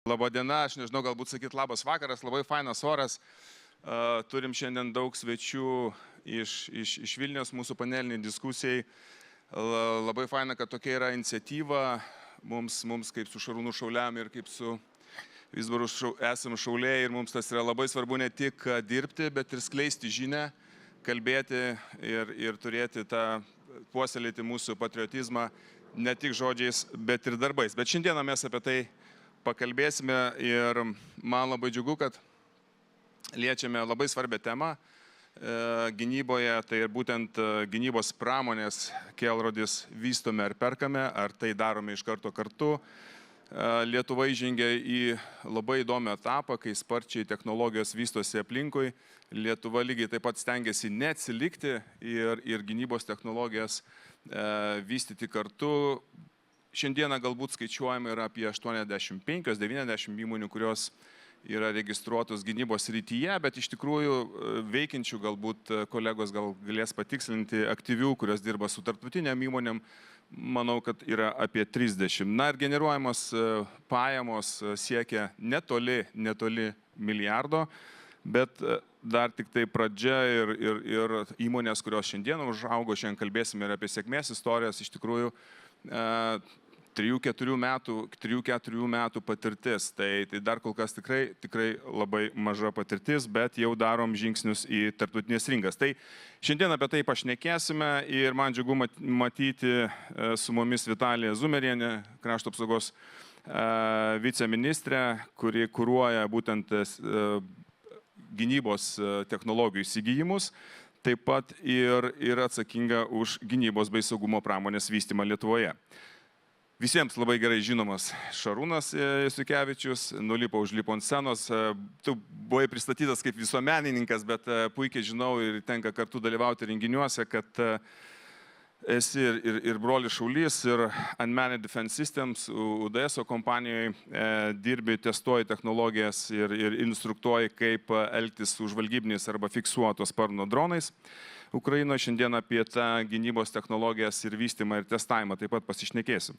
Labadiena, aš nežinau, galbūt sakyt labas vakaras, labai fainas oras. Turim šiandien daug svečių iš Vilniaus mūsų paneliniai diskusijai. Labai faina, kad tokia yra iniciatyva mums kaip su Šarūnu Šauliam ir kaip su Vizbaru esam šauliai ir mums tas yra labai svarbu ne tik dirbti, bet ir skleisti žinią, kalbėti ir turėti tą puoselėti mūsų patriotizmą ne tik žodžiais, bet ir darbais. Bet šiandieną mes apie tai pakalbėsime ir man labai džiugu, kad liečiame labai svarbią temą gynyboje, tai būtent gynybos pramonės kelrodis vystome ar perkame, ar tai darome iš karto kartu. Lietuva įžengia į labai įdomią etapą, kai sparčiai technologijos vystosi aplinkui. Lietuva lygiai taip pat stengiasi neatsilikti ir gynybos technologijas vystyti kartu. Šiandieną galbūt skaičiuojame yra apie 85-90 įmonių, kurios yra registruotos gynybos rytyje, bet iš tikrųjų veikiančių galbūt kolegos galės patikslinti aktyvių, kurios dirba su tarptautiniam įmonėm, manau, kad yra apie 30. Na ir generuojamos pajamos siekia netoli milijardo, bet dar tik tai pradžia ir įmonės, kurios šiandien užaugo, šiandien kalbėsime ir apie sėkmės istorijas, iš tikrųjų 3-4 metų patirtis, tai dar kol kas tikrai labai maža patirtis, bet jau darom žingsnius į tarptautinės rinkas. Tai šiandien apie tai pašnekėsime ir man džiugu matyti su mumis Vitalija Zumerienė, krašto apsaugos viceministrė, kuri kuruoja būtent gynybos technologijų įsigijimus, taip pat ir atsakinga už gynybos bei saugumo pramonės vystymą Lietuvoje. Visiems labai gerai žinomas Šarūnas Jasiukevičius, nulipo užlipo ant scenos. Tu buvai pristatytas kaip visuomenininkas, bet puikiai žinau ir tenka kartu dalyvauti renginiuose, kad esi ir brolis Šaulys, ir Unmanned Defense Systems, UDS kompanijoje dirbi, testuoji technologijas ir instruktuoji, kaip elgtis su žvalgybiniais arba fiksuoto sparno dronais. Ukrainoje šiandien apie tą gynybos technologijas ir vystymą ir testavimą taip pat pasišnekėsim.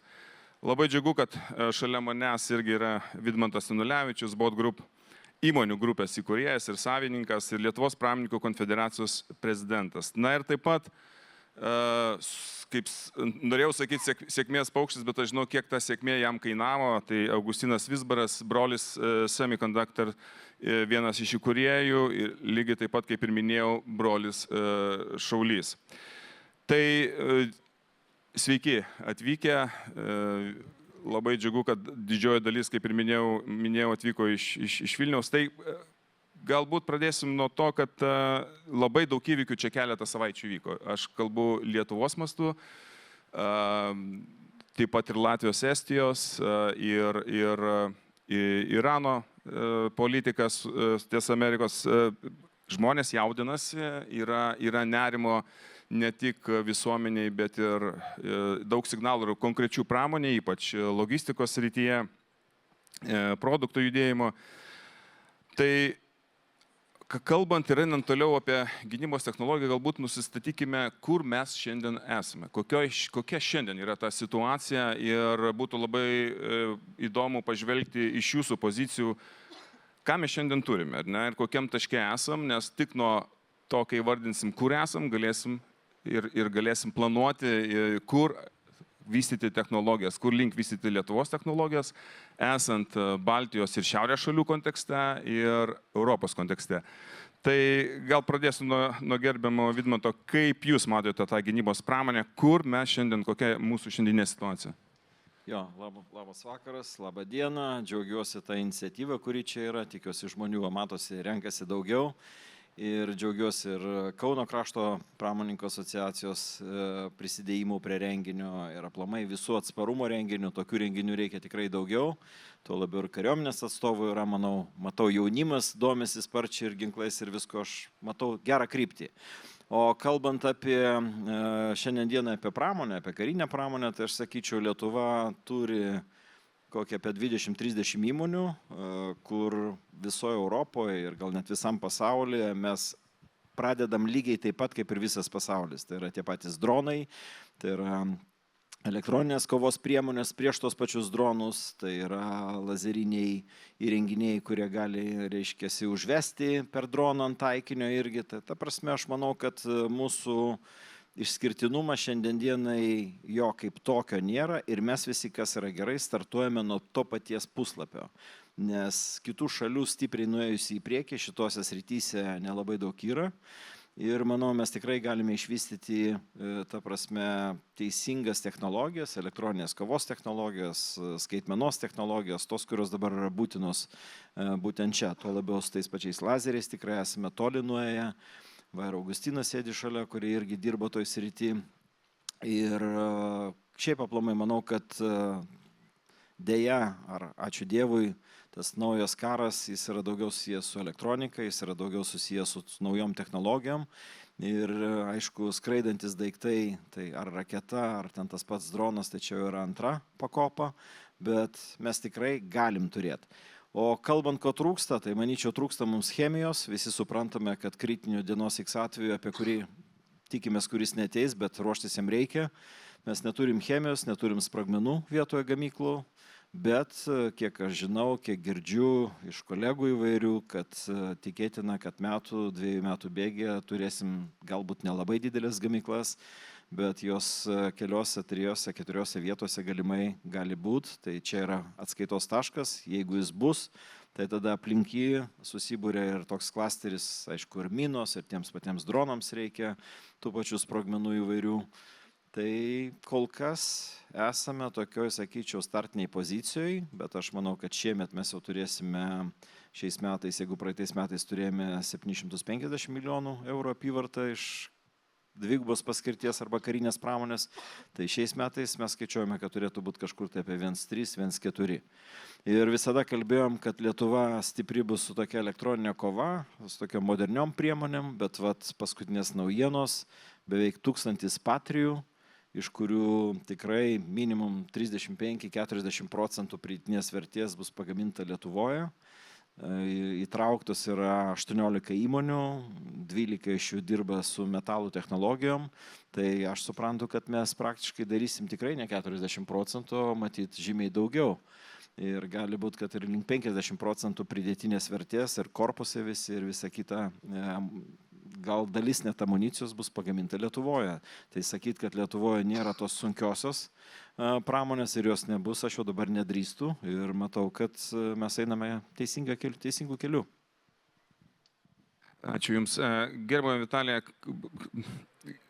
Labai džiugu, kad šalia manęs irgi yra Vidmantas Janulevičius, Bot Group įmonių grupės įkūrėjas ir savininkas ir Lietuvos pramonininkų konfederacijos prezidentas. Na ir taip pat, kaip norėjau sakyti, sėkmės paukštis, bet aš žinau, kiek ta sėkmė jam kainavo, tai Augustinas Vizbaras, brolis Semiconductor, vienas iš įkūrėjų ir lygiai taip pat, kaip ir minėjau, brolis Šaulys. Tai sveiki atvykę, labai džiugu, kad didžioji dalis, kaip ir minėjau, atvyko iš Vilniaus. Tai galbūt pradėsim nuo to, kad labai daug įvykių čia keletą savaičių vyko. Aš kalbu Lietuvos mastu, taip pat ir Latvijos, Estijos ir Irano politikas, ties Amerikos žmonės jaudinasi, yra nerimo ne tik visuomeniai, bet ir daug signalų ir konkrečių pramonė, ypač logistikos srityje, produktų judėjimo. Tai kalbant ir einant toliau apie gynybos technologiją, galbūt nusistatykime, kur mes šiandien esame, kokia šiandien yra ta situacija ir būtų labai įdomu pažvelgti iš jūsų pozicijų, ką mes šiandien turime, ne, ir kokiam taške esam, nes tik nuo to, kai vardinsim, kur esam, galėsim planuoti, kur vystyti technologijas, kur link vystyti Lietuvos technologijas, esant Baltijos ir Šiaurės šalių kontekste ir Europos kontekste. Tai gal pradėsiu nuo gerbiamo Vidmanto, kaip jūs matote tą gynybos pramonę, kur mes šiandien, kokia mūsų šiandieninė situacija? Jo, labas vakaras, laba diena, džiaugiuosi tą iniciatyvą, kuri čia yra, tikiuosi žmonių matosi, renkasi daugiau. Ir džiaugiuosi ir Kauno krašto pramonininkų asociacijos prisidėjimų prie renginio ir aplamai visų atsparumo renginių. Tokių renginių reikia tikrai daugiau. Tuo labiau ir kariuomenės atstovų yra, matau, jaunimas domisi sparčiai ir ginklais ir visko, aš matau gerą kryptį. O kalbant apie šiandieną apie pramonę, apie karinę pramonę, tai aš sakyčiau, Lietuva turi kokie apie 20-30 įmonių, kur visoje Europoje ir gal net visam pasaulyje mes pradedam lygiai taip pat kaip ir visas pasaulis. Tai yra tie patys dronai, tai yra elektroninės kovos priemonės prieš tos pačius dronus, tai yra lazeriniai įrenginiai, kurie gali, reiškiasi, užvesti per droną ant taikinio irgi. Tai ta prasme, aš manau, kad mūsų išskirtinumas šiandien dienai jo kaip tokio nėra ir mes visi, kas yra gerai, startuojame nuo to paties puslapio. Nes kitų šalių stipriai nuėjusi į priekį šitose srityse nelabai daug yra. Ir manau, mes tikrai galime išvystyti, ta prasme, teisingas technologijas, elektroninės kovos technologijas, skaitmenos technologijas, tos, kurios dabar yra būtinos būtent čia. Tuo labiau su tais pačiais lazeriais tikrai esame toli nuėję. Va ir Augustinas sėdi šalia, kurie irgi dirbo toj srity. Ir šiaip aplamai manau, kad dėja, ar ačiū Dievui, tas naujas karas, jis yra daugiau susijęs su elektronika, jis yra daugiau susijęs su naujom technologijom. Ir aišku, skraidantis daiktai, tai ar raketa, ar ten tas pats dronas, tai čia jau yra antra pakopa, bet mes tikrai galim turėti. O kalbant, ko trūksta, tai manyčiau trūksta mums chemijos, visi suprantame, kad kritinių dienos X atveju, apie kurį tikimės, kuris neteis, bet ruoštis jam reikia. Mes neturim chemijos, neturim sprogmenų vietoje gamyklų, bet kiek aš žinau, kiek girdžiu iš kolegų įvairių, kad tikėtina, kad dviejų metų bėgyje turėsim galbūt nelabai didelės gamyklas, bet jos keliose, trijose, keturiose vietose galimai gali būti. Tai čia yra atskaitos taškas, jeigu jis bus, tai tada aplink jį susibūrė ir toks klasteris, aišku, ir minos, ir tiems patiems dronams reikia tų pačių sprogmenų įvairių. Tai kol kas esame tokioj, sakyčiau, startiniai pozicijoje, bet aš manau, kad šiemet mes jau turėsime, šiais metais, jeigu praeitais metais turėjome 750 milijonų eurų apyvartą iš dvigubos paskirties arba karinės pramonės, tai šiais metais mes skaičiuojame, kad turėtų būti kažkur tai apie 1,3, 1,4. Ir visada kalbėjom, kad Lietuva stipri bus su tokia elektroninė kova, su tokiom moderniom priemonėm, bet paskutinės naujienos, beveik 1000 patrijų, iš kurių tikrai minimum 35-40% pridėtinės vertės bus pagaminta Lietuvoje. Įtrauktos yra 18 įmonių, 12 iš jų dirba su metalų technologijom, tai aš suprantu, kad mes praktiškai darysim tikrai ne 40%, matyt žymiai daugiau. Ir gali būti, kad ir link 50% pridėtinės vertės ir korpusai visi ir visa kita, gal dalis net amunicijos bus pagaminta Lietuvoje. Tai sakyt, kad Lietuvoje nėra tos sunkiosios pramonės ir jos nebus, aš jau dabar nedrįstu ir matau, kad mes einame teisingų kelių. Ačiū Jums. Gerbiama Vitalija,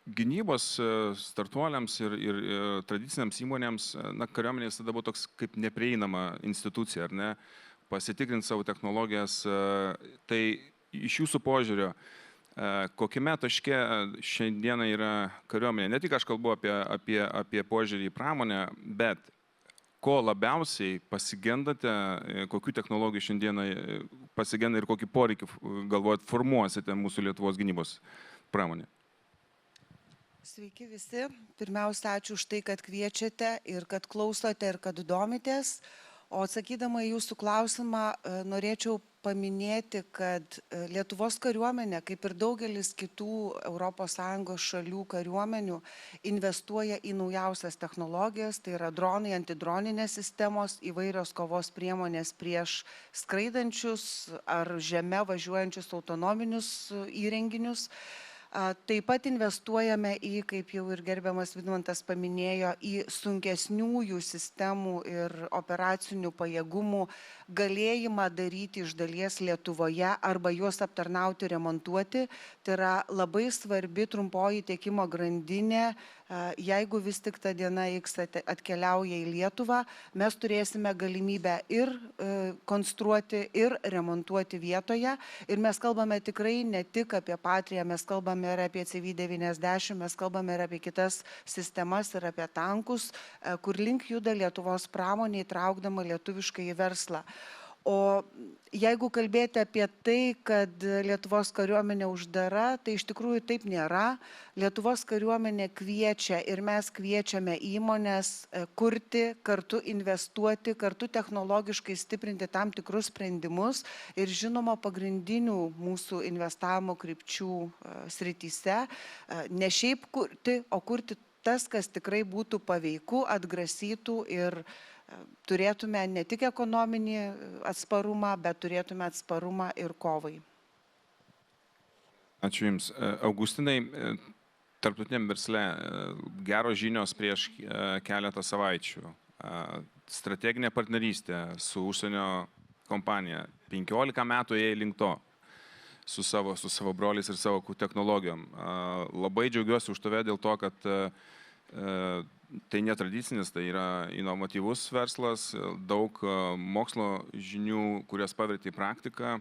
gynybos startuoliams ir tradiciniams įmonėms, kariuomenės tada buvo toks kaip neprieinama institucija, ar ne, pasitikrinti savo technologijas. Tai iš Jūsų požiūrio, kokiame taške šiandieną yra kariuomenė? Ne tik aš kalbu apie požiūrį į pramonę, bet ko labiausiai pasigendate, kokių technologijų šiandieną pasigenda ir kokį poreikį galvojat formuosite mūsų Lietuvos gynybos pramonė? Sveiki visi. Pirmiausia, ačiū už tai, kad kviečiate ir kad klausote ir kad domitės. O atsakydama į Jūsų klausimą, norėčiau paminėti, kad Lietuvos kariuomenė, kaip ir daugelis kitų ES šalių kariuomenių, investuoja į naujausias technologijas, tai yra dronai, antidroninės sistemos, įvairios kovos priemonės prieš skraidančius ar žeme važiuojančius autonominius įrenginius. Taip pat investuojame į, kaip jau ir gerbiamas Vidmantas paminėjo, į sunkesniųjų sistemų ir operacinių pajėgumų galėjimą daryti iš dalies Lietuvoje arba juos aptarnauti, remontuoti. Tai yra labai svarbi trumpoji tiekimo grandinė. Jeigu vis tik ta diena X atkeliauja į Lietuvą, mes turėsime galimybę ir konstruoti, ir remontuoti vietoje. Ir mes kalbame tikrai ne tik apie Patriją, mes kalbame ir apie CV90, mes kalbame ir apie kitas sistemas, ir apie tankus, kur link juda Lietuvos pramonė, įtraukdama lietuviškai į verslą. O jeigu kalbėti apie tai, kad Lietuvos kariuomenė uždara, tai iš tikrųjų taip nėra. Lietuvos kariuomenė kviečia ir mes kviečiame įmonės kurti, kartu investuoti, kartu technologiškai stiprinti tam tikrus sprendimus ir žinoma pagrindinių mūsų investavimo krypčių srityse ne šiaip kurti, o kurti tas, kas tikrai būtų paveiku, atgrasytų ir turėtume ne tik ekonominį atsparumą, bet turėtume atsparumą ir kovai. Ačiū Jums. Augustinai, tarptautiniam versle geros žinios prieš keletą savaičių. Strateginė partnerystė su užsienio kompanija. 15 metų ėjai link to su savo broliais ir savo technologijom. Labai džiaugiuosi už tave dėl to, kad tai netradicinis, tai yra inovatyvus verslas, daug mokslo žinių, kurias paverti į praktiką.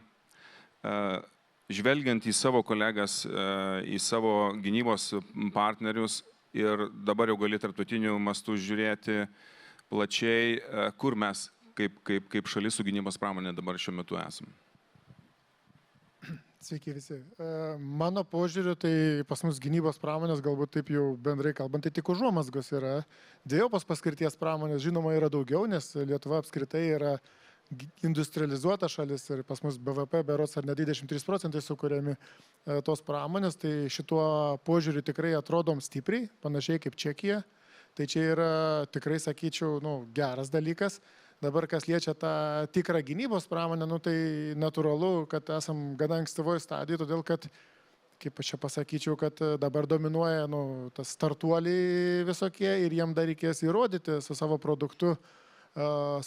Žvelgiant į savo kolegas, į savo gynybos partnerius ir dabar jau gali tarptautiniu mastu žiūrėti plačiai, kur mes kaip šalis su gynybos pramonė dabar šiuo metu esame. Sveiki visi. Mano požiūriu, tai pas mus gynybos pramonės, galbūt taip jau bendrai kalbant, tai tik užuomazgos yra. Dvejopos paskirties pramonės, žinoma, yra daugiau, nes Lietuva apskritai yra industrializuota šalis ir pas mus BVP berods ar ne 23% sukuriami tos pramonės, tai šituo požiūriu tikrai atrodom stipriai, panašiai kaip Čekija. Tai čia yra tikrai, sakyčiau, geras dalykas. Dabar, kas liečia tą tikrą gynybos pramonę, tai natūralu, kad esam gana ankstyvoje stadijoje, todėl kad, kaip aš čia pasakyčiau, kad dabar dominuoja tas startuoliai visokie ir jiem dar reikės įrodyti su savo produktu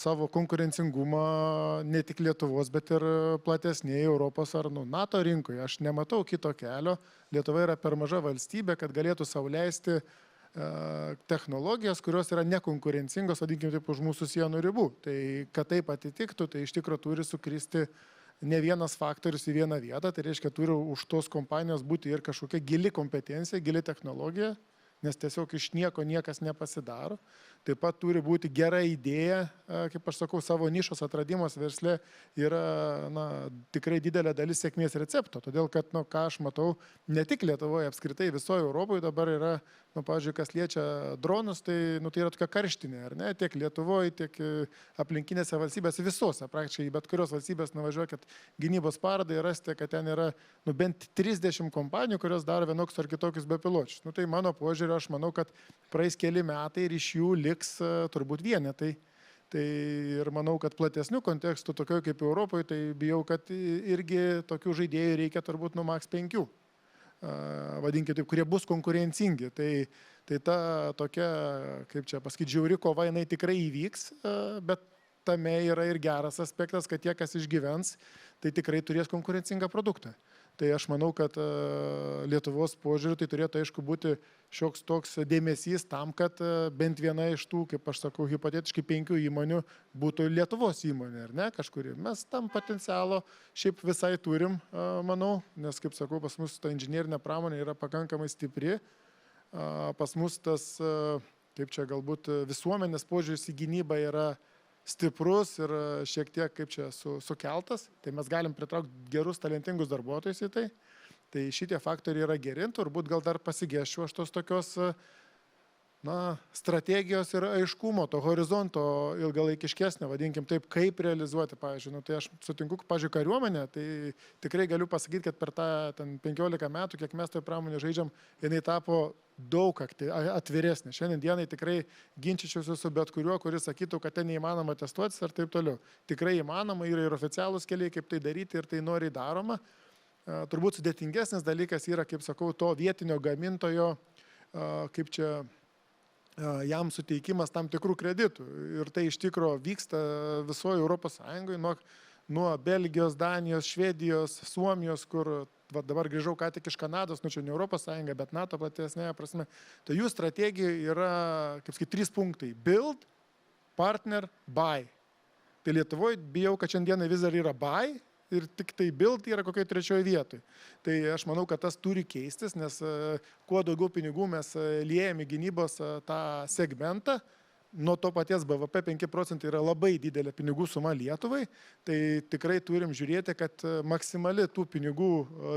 savo konkurencingumą ne tik Lietuvos, bet ir platesnėje Europos ar NATO rinkoje. Aš nematau kito kelio. Lietuva yra per maža valstybė, kad galėtų sau leisti technologijas, kurios yra nekonkurencingos, vadinkime taip, už mūsų sienų ribų. Tai kad taip atitiktų, tai iš tikrųjų turi sukristi ne vienas faktorius į vieną vietą, tai reiškia, turi už tos kompanijos būti ir kažkokia gili kompetencija, gili technologija, nes tiesiog iš nieko niekas nepasidaro. Taip pat turi būti gera idėja, kaip aš sakau, savo nišos atradimas versle yra tikrai didelė dalis sėkmės recepto. Todėl, kad, ką aš matau, ne tik Lietuvoje, apskritai visoje Europoje dabar yra, pavyzdžiui, kas liečia dronus, tai, tai yra tokia karštinė, ar ne? Tiek Lietuvoje, tiek aplinkinėse valstybėse, visose, praktiškai bet kurios valstybės nuvažiuokit gynybos parodai, rasite, kad ten yra bent 30 kompanijų, kurios daro vienokius ar kitokius bepiločius. Tai mano požiūrė, aš manau, kad praeis keli metai ir iš jų liks turbūt vienetai. Tai ir manau, kad platesnių kontekstų, tokio kaip Europoje, tai bijau, kad irgi tokių žaidėjų reikia turbūt maks 5. Vadinkite taip, kurie bus konkurencingi. Tai ta tokia, kaip čia pasakyti, žiauri kova, jinai tikrai įvyks, bet tame yra ir geras aspektas, kad tie, kas išgyvens, tai tikrai turės konkurencingą produktą. Tai aš manau, kad Lietuvos požiūriu tai turėtų, aišku, būti šioks toks dėmesys tam, kad bent viena iš tų, kaip aš sakau, hipotetiškai 5 įmonių būtų Lietuvos įmonė, ar ne, kažkuri. Mes tam potencialo šiaip visai turim, manau, nes, kaip sakau, pas mus ta inžinierinė pramonė yra pakankamai stipri. Pas mus tas, kaip čia galbūt, visuomenės požiūris į gynybą yra stiprus ir šiek tiek kaip čia sukeltas, tai mes galim pritraukti gerus, talentingus darbuotojus į tai. Tai šitie faktoriai yra geri, turbūt gal dar pasigėščiau aš tos tokios strategijos ir aiškumo, to horizonto ilgalaikiškesnio, vadinkim taip, kaip realizuoti, pavyzdžiui. Tai aš sutinku, pavyzdžiui, kariuomenę, tai tikrai galiu pasakyti, kad per tą 15 metų, kiek mes toje pramonėje žaidžiam, jinai tapo daug atviresnė. Šiandien dienai tikrai ginčičiausi su bet kuriuo, kuris sakytų, kad ten neįmanoma testuotis ar taip toliau. Tikrai įmanoma, yra ir oficialūs keliai, kaip tai daryti ir tai noriai daroma. Turbūt sudėtingesnis dalykas yra, kaip sakau, to vietinio gamintojo, kaip čia jam suteikimas tam tikrų kreditų. Ir tai iš tikrųjų vyksta visoje Europos Sąjungoje, nuo Belgijos, Danijos, Švedijos, Suomijos, kur dabar grįžau ką tik iš Kanados, čia ne Europos Sąjunga, bet NATO platesnėje prasme. Tai jų strategija yra, kaip sakyti, 3 punktai. Build, partner, buy. Tai Lietuvoje bijau, kad šiandieną vis dar yra buy ir tik tai build yra kokiai 3 vietoj. Tai aš manau, kad tas turi keistis, nes kuo daugiau pinigų mes liejame gynybos tą segmentą, nuo to paties BVP 5 procentai yra labai didelė pinigų suma Lietuvai, tai tikrai turim žiūrėti, kad maksimali tų pinigų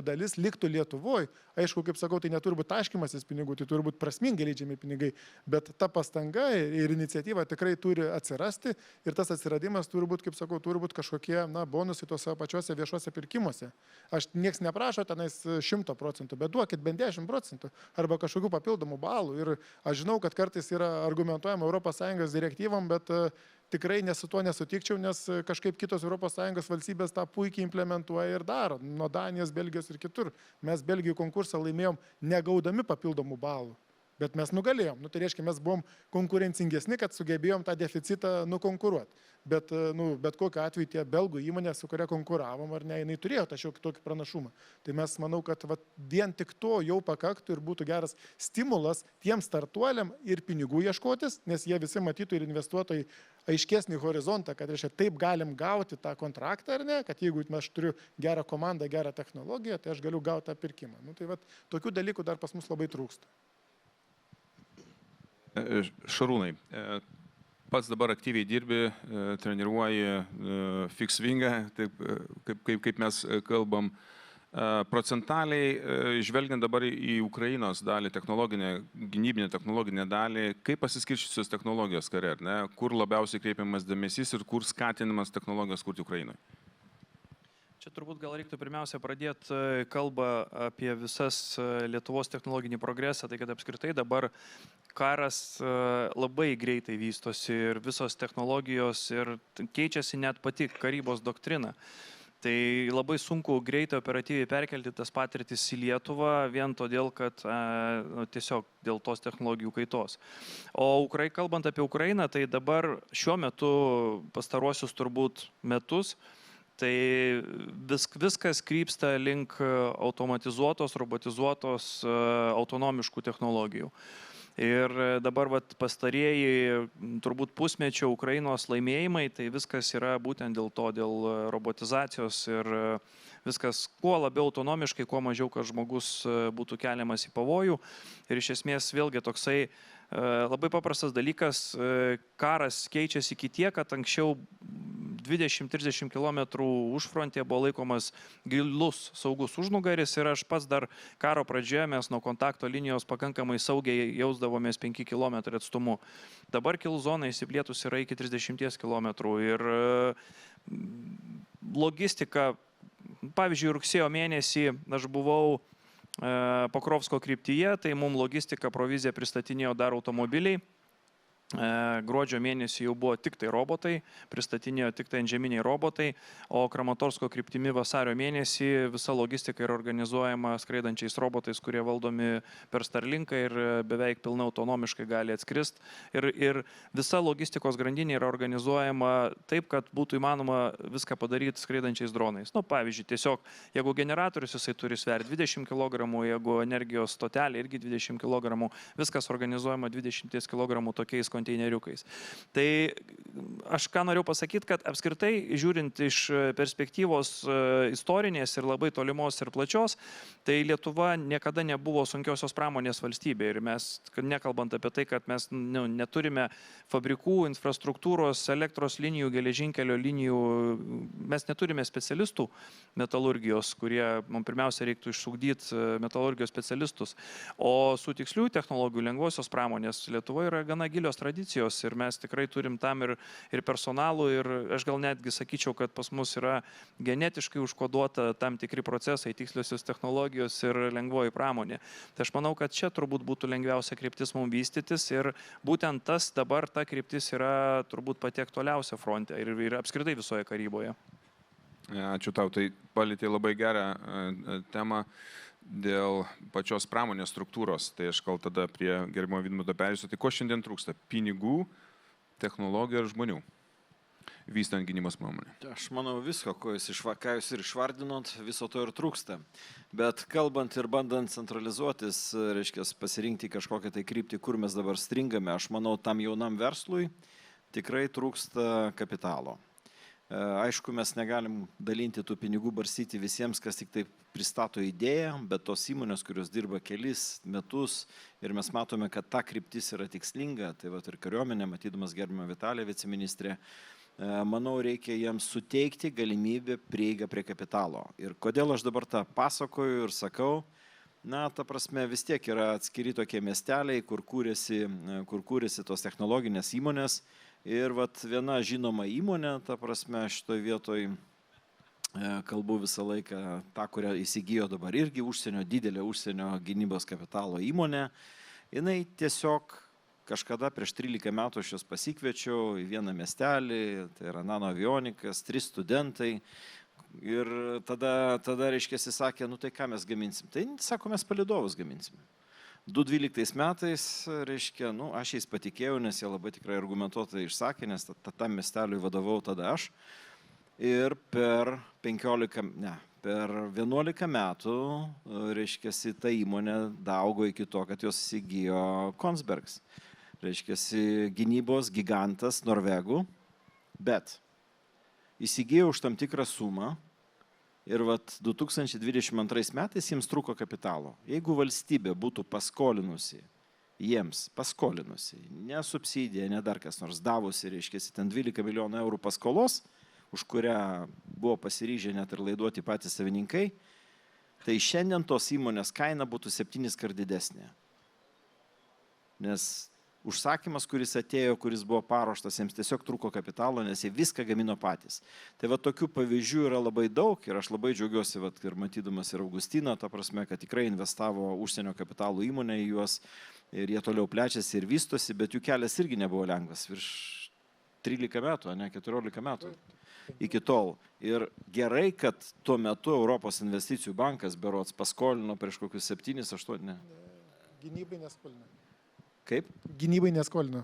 dalis liktų Lietuvoje. Aišku, kaip sakau, tai neturi būti taškymasis pinigų, tai turi būti prasmingai leidžiami pinigai, bet ta pastanga ir iniciatyva tikrai turi atsirasti ir tas atsiradimas turi būti, kaip sakau, turi būti kažkokie bonusai tuose pačiuose viešuose pirkimuose. Aš nieks neprašo tenais 100 procentų, bet duokit bent 10 procentų arba kažkokių papildomų balų. Ir aš žinau, kad kartais yra argumentuojama ES direktyvom, bet tikrai su tuo nesutikčiau, nes kažkaip kitos ES valstybės tą puikiai implementuoja ir daro. Nuo Danijos, Belgijos ir kitur. Mes Belgijų konkursą laimėjom negaudami papildomų balų. Bet mes nugalėjom. Tai reiškia, mes buvom konkurencingesni, kad sugebėjom tą deficitą nukonkuruoti. Bet kokiu atveju tie belgų įmonė, su kuria konkuravom, ar ne, jinai turėjo tačiau tokį pranašumą. Tai mes manau, kad vien tik to jau pakaktų ir būtų geras stimulas tiem startuoliam ir pinigų ieškotis, nes jie visi matytų ir investuotojai aiškesnį horizontą, kad reiškia, taip galim gauti tą kontraktą, ar ne, kad jeigu aš turiu gerą komandą, gerą technologiją, tai aš galiu gauti tą pirkimą. Tai tokių dalykų dar pas mus labai trūksta. Šarūnai, pats dabar aktyviai dirbi, treniruoji fixed-wingą, kaip mes kalbam. Procentaliai, žvelgiant dabar į Ukrainos dalį, gynybinę technologinę dalį, kaip pasiskirščiusios technologijos kare, ne? Kur labiausiai kreipiamas dėmesys ir kur skatinimas technologijos kurti Ukrainoje? Čia turbūt gal reiktų pirmiausia pradėti kalbą apie visas Lietuvos technologinį progresą, tai kad apskritai dabar karas labai greitai vystosi ir visos technologijos ir keičiasi net pati karybos doktrina. Tai labai sunku greitai operatyviai perkelti tas patirtis į Lietuvą vien todėl, kad tiesiog dėl tos technologijų kaitos. O kalbant apie Ukrainą, tai dabar šiuo metu pastaruosius turbūt metus tai viskas krypsta link automatizuotos, robotizuotos, autonomiškų technologijų. Ir dabar pastarieji turbūt pusmečio Ukrainos laimėjimai, tai viskas yra būtent dėl robotizacijos ir viskas kuo labiau autonomiškai, kuo mažiau, kad žmogus būtų keliamas į pavojų. Ir iš esmės vėlgi toksai labai paprastas dalykas, karas keičiasi iki tiek, kad anksčiau 20-30 km užfrontėje buvo laikomas gilus saugus užnugaris ir aš pats dar karo pradžioje mes nuo kontakto linijos pakankamai saugiai jausdavomės 5 km atstumu. Dabar kill zona įsiplėtus yra iki 30 km ir logistika, pavyzdžiui, rugsėjo mėnesį aš buvau Pokrovsko kryptyje, tai mums logistika provizija pristatinėjo dar automobiliai. Gruodžio mėnesį jau buvo tik tai robotai, pristatinėjo tik tai antžeminiai robotai, o Kramatorsko kryptimi vasario mėnesį visa logistika yra organizuojama skraidančiais robotais, kurie valdomi per Starlinką ir beveik pilnai autonomiškai gali atskristi. Ir visa logistikos grandinė yra organizuojama taip, kad būtų įmanoma viską padaryti skraidančiais dronais. Pavyzdžiui, tiesiog, jeigu generatorius jisai turi sverti 20 kg, jeigu energijos stotelė irgi 20 kg, viskas organizuojama 20 kg tokiais konteineriukais. Tai aš ką noriu pasakyti, kad apskritai, žiūrint iš perspektyvos istorinės ir labai tolimos ir plačios, tai Lietuva niekada nebuvo sunkiosios pramonės valstybė. Ir mes, nekalbant apie tai, kad mes neturime fabrikų, infrastruktūros, elektros linijų, geležinkelio linijų, mes neturime specialistų metalurgijos, kurie mums pirmiausia reiktų išsugdyti metalurgijos specialistus. O su tiksliųjų technologijų lengvosios pramonės Lietuvoje yra gana gilios tradicijos ir mes tikrai turim tam ir personalų ir aš gal netgi sakyčiau, kad pas mus yra genetiškai užkoduota tam tikri procesai, tiksliosios technologijos ir lengvoji pramonė. Tai aš manau, kad čia turbūt būtų lengviausia kryptis mums vystytis ir būtent tas dabar ta kryptis yra turbūt pati aktualiausia fronte ir apskritai visoje karyboje. Ačiū tau, tai palietė labai gerą temą dėl pačios pramonės struktūros. Tai aš gal tada prie gerbiamo Vidmanto perėsiu. Tai ko šiandien trūksta? Pinigų, technologijų ir žmonių, vystant gynybos pramonę. Aš manau visko, ką jūs ir išvardinot, viso to ir trūksta. Bet kalbant ir bandant centralizuotis, reiškia pasirinkti kažkokią tai kryptį, kur mes dabar stringame, aš manau tam jaunam verslui tikrai trūksta kapitalo. Aišku, mes negalim dalinti tų pinigų, barsyti visiems, kas tik tai pristato idėją, bet tos įmonės, kurios dirba kelis metus ir mes matome, kad ta kryptis yra tikslinga, tai va ir kariuomenė, matydamas gerbimą Vitaliją viceministrė, manau, reikia jiems suteikti galimybę prieigą prie kapitalo. Ir kodėl aš dabar tą pasakoju ir sakau, na, ta prasme, vis tiek yra atskiri tokie miesteliai, kur kūrėsi tos technologinės įmonės. Ir vat viena žinoma įmonė, ta prasme, šitoj vietoj kalbu visą laiką, tą, kurią įsigijo dabar irgi didelė užsienio gynybos kapitalo įmonė, jinai tiesiog kažkada prieš 13 metų aš jos pasikviečiau į vieną miestelį, tai yra Nano Avionikas, 3 studentai. Ir tada reiškia, sakė, nu tai ką mes gaminsim? Tai sako, mes palydovus gaminsim. 2012 metais, reiškia, nu, aš jais patikėjau, nes jie labai tikrai argumentuotai išsakė, nes tam miesteliui vadovau tada aš. Ir per 11 metų, reiškia, ta įmonė daugo iki to, kad jos įsigijo Kongsbergs. Reiškia, gynybos gigantas Norvegų, bet įsigijo už tam tikrą sumą. Ir vat 2022 metais jiems trūko kapitalo. Jeigu valstybė būtų paskolinusi, ne subsidija, ne dar kas nors davusi, reiškia, ten 12 milijonų eurų paskolos, už kurią buvo pasiryžę net ir laiduoti patys savininkai, tai šiandien tos įmonės kaina būtų 7 kart didesnė. Nes užsakymas, kuris atėjo, kuris buvo paruoštas, jiems tiesiog trūko kapitalo, nes jie viską gamino patys. Tai va tokių pavyzdžių yra labai daug ir aš labai džiaugiuosi, va, ir matydamas ir Augustiną, ta prasme, kad tikrai investavo užsienio kapitalų įmonė į juos ir jie toliau plečiasi ir vystosi, bet jų kelias irgi nebuvo lengvas, virš 13 metų, ne 14 metų iki tol. Ir gerai, kad tuo metu Europos investicijų bankas berods paskolino prieš kokius 7-8, ne? Gynybai neskolino. Kaip? Gynybai neskolino.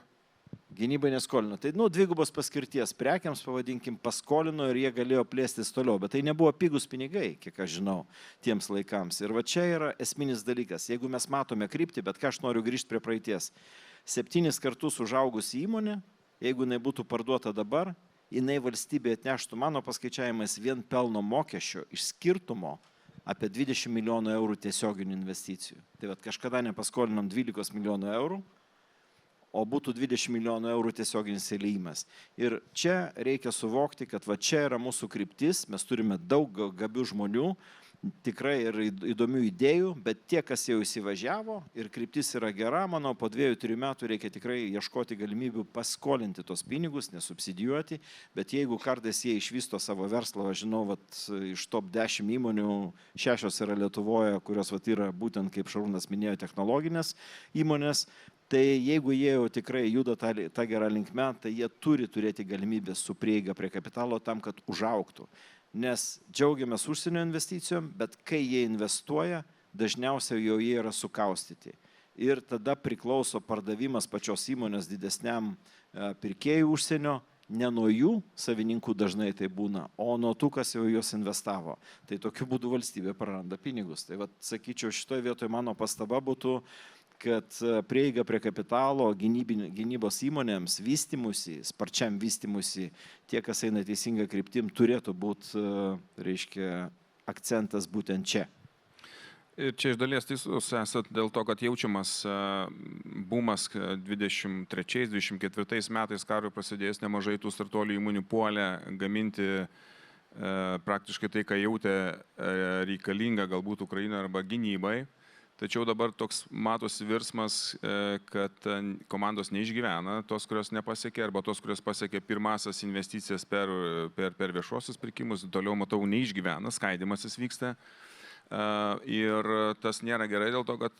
Gynybai neskolino. Tai, dvigubos paskirties prekiams, pavadinkim, paskolino ir jie galėjo plėstis toliau. Bet tai nebuvo pigus pinigai, kiek aš žinau, tiems laikams. Ir va čia yra esminis dalykas. Jeigu mes matome kryptį, bet ką aš noriu grįžti prie praeities. 7 kartus užaugusi įmonė, jeigu jinai būtų parduota dabar, jinai valstybė atneštų, mano paskaičiavimais, vien pelno mokesčio iš skirtumo apie 20 milijonų eurų tiesioginių investicijų. Tai vat kažkada nepaskolinom 12 milijonų eurų, o būtų 20 milijonų eurų tiesioginis įliejimas. Ir čia reikia suvokti, kad va čia yra mūsų kryptis, mes turime daug gabių žmonių, tikrai ir įdomių idėjų, bet tie, kas jau įsivažiavo ir kryptis yra gera, manau, po 2-3 metų reikia tikrai ieškoti galimybių paskolinti tos pinigus, nesubsidijuoti, bet jeigu kartais jie išvysto savo verslą, aš žinau, vat, iš top 10 įmonių 6 yra Lietuvoje, kurios vat, yra būtent, kaip Šarūnas minėjo, technologinės įmonės, tai jeigu jie jau tikrai juda tą gerą linkmę, tai jie turi turėti galimybę su prieiga prie kapitalo tam, kad užaugtų. Nes džiaugiamės užsienio investicijom, bet kai jie investuoja, dažniausiai jau jie yra sukaustyti. Ir tada priklauso pardavimas pačios įmonės didesniam pirkėjų užsienio, ne nuo jų savininkų dažnai tai būna, o nuo tų, kas jau juos investavo. Tai tokiu būdu valstybė praranda pinigus. Tai vat, sakyčiau, šitoje vietoje mano pastaba būtų, kad prieiga prie kapitalo gynybos įmonėms, vystimusi, sparčiam vystimusi, tie, kas eina teisinga kryptim, turėtų būti, reiškia, akcentas būtent čia. Ir čia iš dalies teisus esat dėl to, kad jaučiamas bumas 23-24 metais karui prasidėjus nemažai tų startuolių įmonių puolė gaminti praktiškai tai, ką jautė reikalinga galbūt Ukrainoje arba gynybai. Tačiau dabar toks matosi virsmas, kad komandos neišgyvena, tos, kurios nepasiekė, arba tos, kurios pasiekė pirmasias investicijas per viešuosius pirkimus, toliau matau neišgyvena, skaidimasis vyksta. Ir tas nėra gerai dėl to, kad